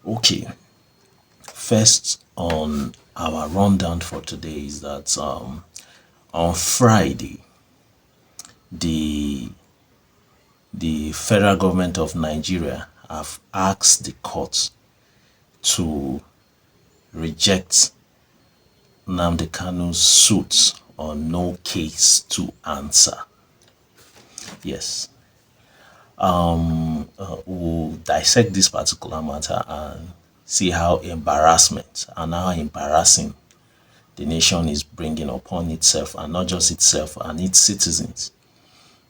Okay, first on our rundown for today is that on Friday, the the federal government of Nigeria have asked the court to reject Nnamdi Kanu's suit on no case to answer. Yes, we'll dissect this particular matter and see how embarrassment and how embarrassing the nation is bringing upon itself, and not just itself and its citizens.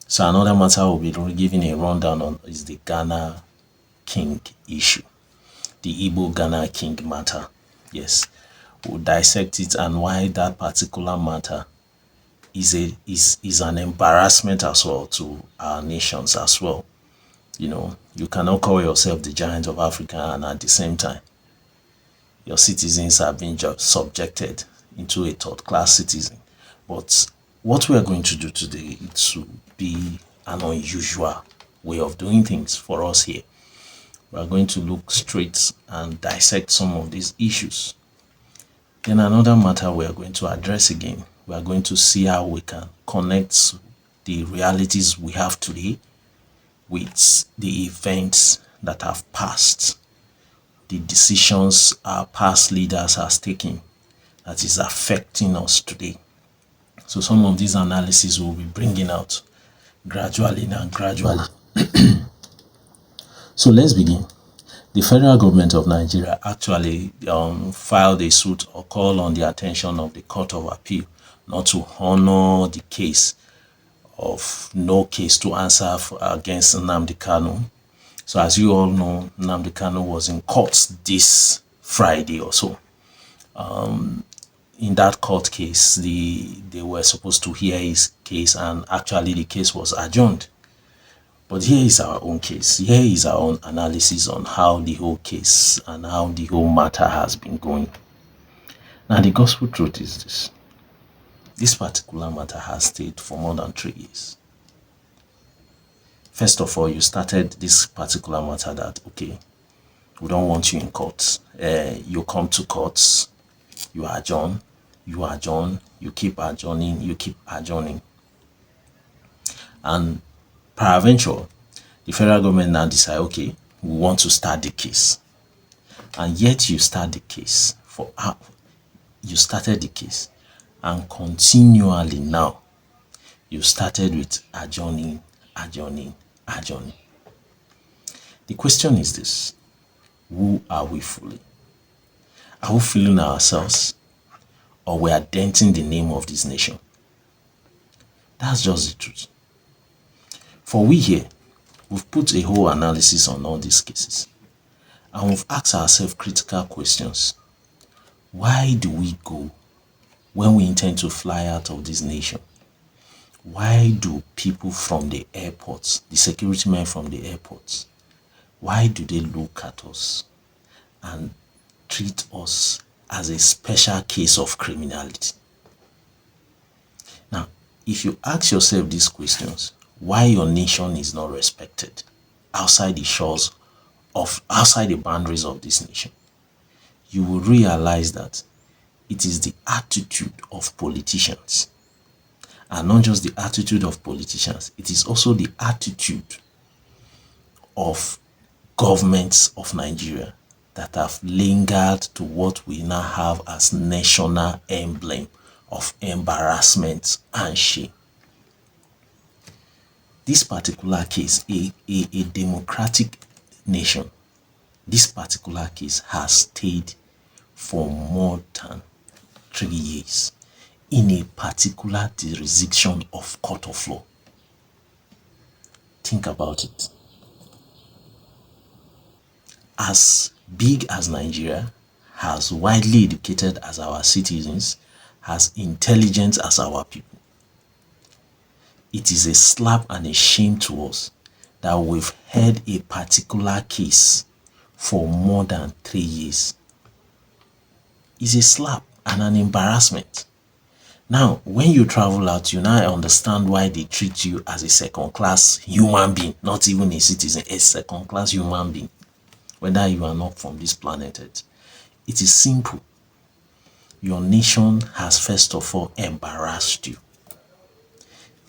So another matter we'll be giving a rundown on is the Ghana King issue, the Igbo Ghana King matter. Yes, we'll dissect it and why that particular matter is an embarrassment as well to our nations as well. You cannot call yourself the giant of Africa and at the same time your citizens are being subjected into a third class citizen. But what we are going to do today is to be an unusual way of doing things for us here. We are going to look straight and dissect some of these issues. Then another matter we are going to address again, we are going to see how we can connect the realities we have today with the events that have passed, the decisions our past leaders has taken that is affecting us today. So some of these analyses will be bringing out gradually and gradually. So let's begin. The federal government of Nigeria actually filed a suit or call on the attention of the Court of Appeal not to honor the case of no case to answer against Nnamdi Kanu. So as you all know, Nnamdi Kanu was in court this Friday or so. In that court case, they were supposed to hear his case, and actually the case was adjourned. But here is our own case. Here is our own analysis on how the whole case and how the whole matter has been going. Now, the gospel truth is this. This particular matter has stayed for more than 3 years. First of all, you started this particular matter that, okay, we don't want you in court. You come to court, you adjourn, you keep adjourning. And peradventure, the federal government now decide, okay, we want to start the case. And yet you start the case you started the case, and continually now you started with adjourning. The question is this: who are we fooling? Are we fooling ourselves, or we are denting the name of this nation? That's just the truth. For we here, we've put a whole analysis on all these cases, and we've asked ourselves critical questions. Why do we go when we intend to fly out of this nation? Why do people from the airports, the security men from the airports, why do they look at us and treat us as a special case of criminality? Now, if you ask yourself these questions, why your nation is not respected outside the boundaries of this nation, you will realize that it is the attitude of politicians. And not just the attitude of politicians, it is also the attitude of governments of Nigeria that have lingered to what we now have as national emblem of embarrassment and shame. This particular case, a democratic nation, this particular case has stayed for more than 3 years in a particular jurisdiction of court of law. Think about it. As big as Nigeria, as widely educated as our citizens, as intelligent as our people, it is a slap and a shame to us that we've heard a particular case for more than 3 years. It's a slap and an embarrassment. Now, when you travel out, you now understand why they treat you as a second-class human being, not even a citizen, a second-class human being. whether you are not from this planet Earth. It is simple. Your nation has first of all embarrassed you.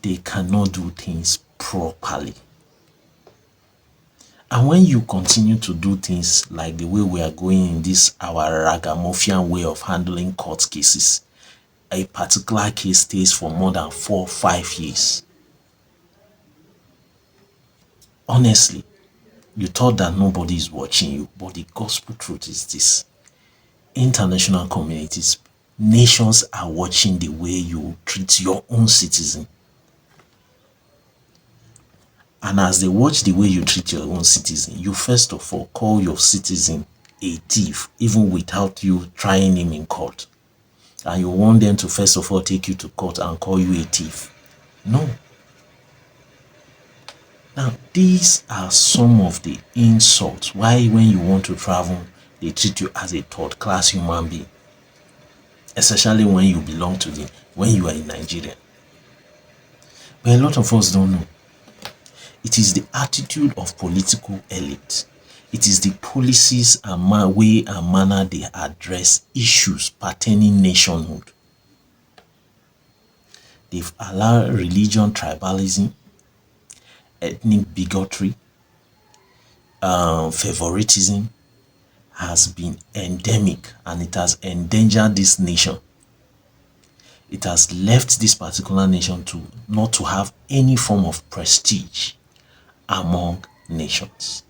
They cannot do things properly. And when you continue to do things like the way we are going in this our ragamuffin way of handling court cases, a particular case stays for more than 4 or 5 years. Honestly, you thought that nobody is watching you, but the gospel truth is this. International communities, nations are watching the way you treat your own citizen. And as they watch the way you treat your own citizen, you first of all call your citizen a thief, even without you trying him in court. And you want them to first of all take you to court and call you a thief. No. Now, these are some of the insults why when you want to travel, they treat you as a third class human being. Especially when you belong to when you are in Nigeria. But a lot of us don't know. It is the attitude of political elite. It is the policies and way and manner they address issues pertaining nationhood. They've allowed religion tribalism, ethnic bigotry, favoritism has been endemic, and it has endangered this nation. It has left this particular nation to not to have any form of prestige among nations.